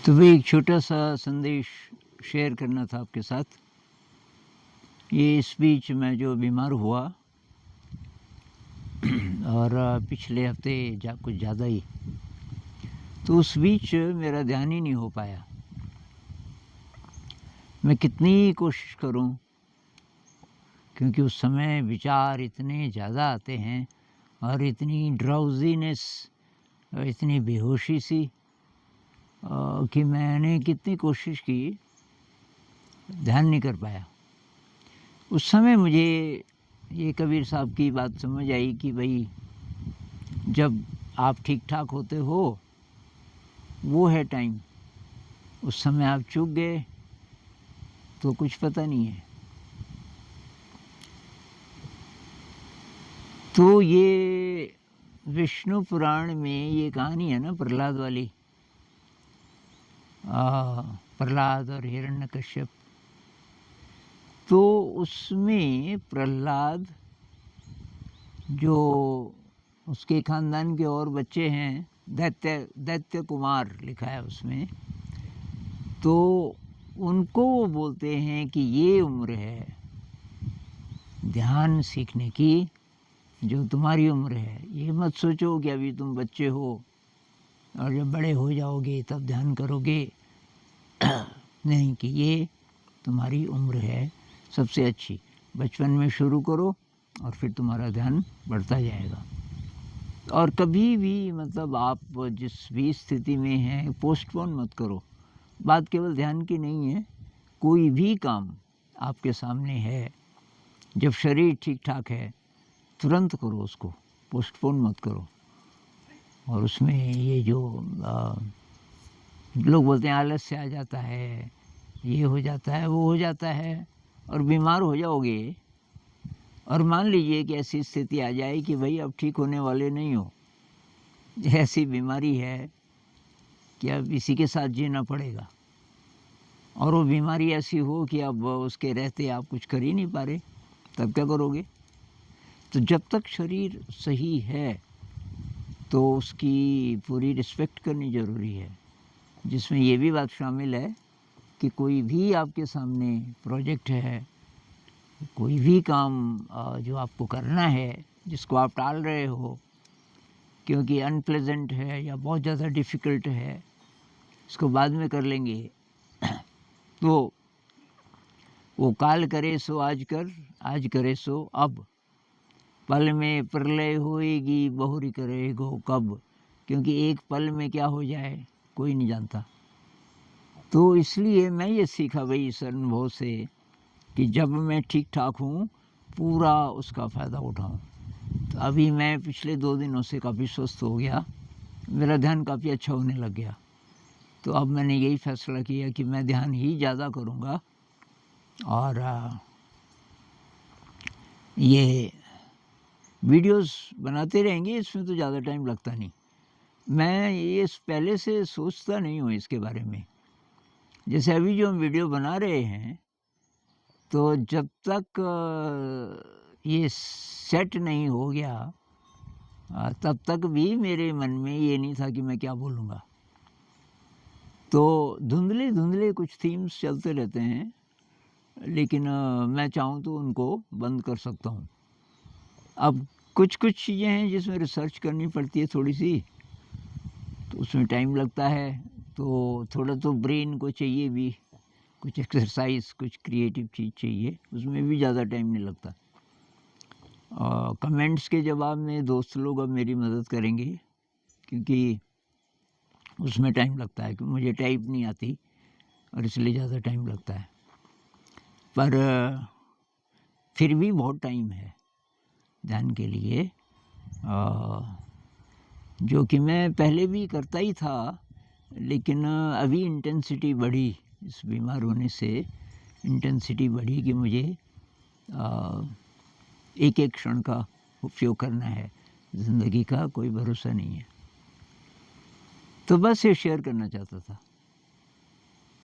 तो वही एक छोटा-सा संदेश शेयर करना था आपके साथ। ये इस बीच मैं जो बीमार हुआ और पिछले हफ़्ते कुछ ज़्यादा ही, तो उस बीच मेरा ध्यान ही नहीं हो पाया। मैं कितनी कोशिश करूं, क्योंकि उस समय विचार इतने ज़्यादा आते हैं और इतनी ड्राउज़ीनेस, इतनी बेहोशी सी कि मैंने कितनी कोशिश की, ध्यान नहीं कर पाया। उस समय मुझे ये कबीर साहब की बात समझ आई कि भाई जब आप ठीक-ठाक होते हो, वो है टाइम। उस समय आप चूक गए तो कुछ पता नहीं है। तो ये विष्णु पुराण में ये कहानी है ना प्रहलाद वाली, प्रहलाद और हिरण्यकश्यप। तो उसमें प्रहलाद, जो उसके खानदान के और बच्चे हैं, दैत्य कुमार लिखा है उसमें, तो उनको वो बोलते हैं कि ये उम्र है ध्यान सीखने की, जो तुम्हारी उम्र है। ये मत सोचो कि अभी तुम बच्चे हो और जब बड़े हो जाओगे तब ध्यान करोगे। नहीं, कि ये तुम्हारी उम्र है सबसे अच्छी। बचपन में शुरू करो और फिर तुम्हारा ध्यान बढ़ता जाएगा। और कभी भी मतलब आप जिस भी स्थिति में हैं, पोस्टपोन मत करो। बात केवल ध्यान की नहीं है, कोई भी काम आपके सामने है, जब शरीर ठीक ठाक है तुरंत करो उसको, पोस्टपोन मत करो। और उसमें ये जो लोग बोलते हैं आलस्य आ जाता है, ये हो जाता है, वो हो जाता है, और बीमार हो जाओगे। और मान लीजिए कि ऐसी स्थिति आ जाए कि भाई अब ठीक होने वाले नहीं हो, ऐसी बीमारी है कि अब इसी के साथ जीना पड़ेगा, और वो बीमारी ऐसी हो कि अब उसके रहते आप कुछ कर ही नहीं पा रहे, तब क्या करोगे? तो जब तक शरीर सही है तो उसकी पूरी रिस्पेक्ट करनी ज़रूरी है, जिसमें ये भी बात शामिल है कि कोई भी आपके सामने प्रोजेक्ट है, कोई भी काम जो आपको करना है, जिसको आप टाल रहे हो क्योंकि अनप्लेजेंट है या बहुत ज़्यादा डिफ़िकल्ट है, इसको बाद में कर लेंगे, तो वो काल करे सो आज कर, आज करे सो अब, पल में प्रलय होएगी बहुरी करेगो कब। क्योंकि एक पल में क्या हो जाए कोई नहीं जानता। तो इसलिए मैं ये सीखा भाई इस अनुभव से कि जब मैं ठीक ठाक हूँ पूरा उसका फ़ायदा उठाऊँ। तो अभी मैं पिछले 2 दिनों से काफ़ी स्वस्थ हो गया, मेरा ध्यान काफ़ी अच्छा होने लग गया। तो अब मैंने यही फ़ैसला किया कि मैं ध्यान ही ज़्यादा करूँगा, और ये वीडियोस बनाते रहेंगे, इसमें तो ज़्यादा टाइम लगता नहीं। मैं ये पहले से सोचता नहीं हूँ इसके बारे में। जैसे अभी जो हम वीडियो बना रहे हैं, तो जब तक ये सेट नहीं हो गया, तब तक भी मेरे मन में ये नहीं था कि मैं क्या बोलूँगा। तो धुंधले-धुंधले कुछ थीम्स चलते रहते हैं, लेकिन मैं चाहूँ तो उनको बंद कर सकता हूँ। अब कुछ-कुछ चीज़ें हैं जिसमें रिसर्च करनी पड़ती है थोड़ी-सी, तो उसमें टाइम लगता है, तो थोड़ा तो ब्रेन को चाहिए भी, कुछ एक्सरसाइज़, कुछ क्रिएटिव चीज़ चाहिए, उसमें भी ज़्यादा टाइम नहीं लगता। कमेंट्स के जवाब में दोस्त लोग अब मेरी मदद करेंगे, क्योंकि उसमें टाइम लगता है, क्योंकि मुझे टाइप नहीं आती और इसलिए ज़्यादा टाइम लगता है। पर फिर भी बहुत टाइम है ध्यान के लिए, जो कि मैं पहले भी करता ही था, लेकिन अभी इंटेंसिटी बढ़ी, इस बीमार होने से इंटेंसिटी बढ़ी कि मुझे एक-एक क्षण का उपयोग करना है। ज़िंदगी का कोई भरोसा नहीं है। तो बस ये शेयर करना चाहता था।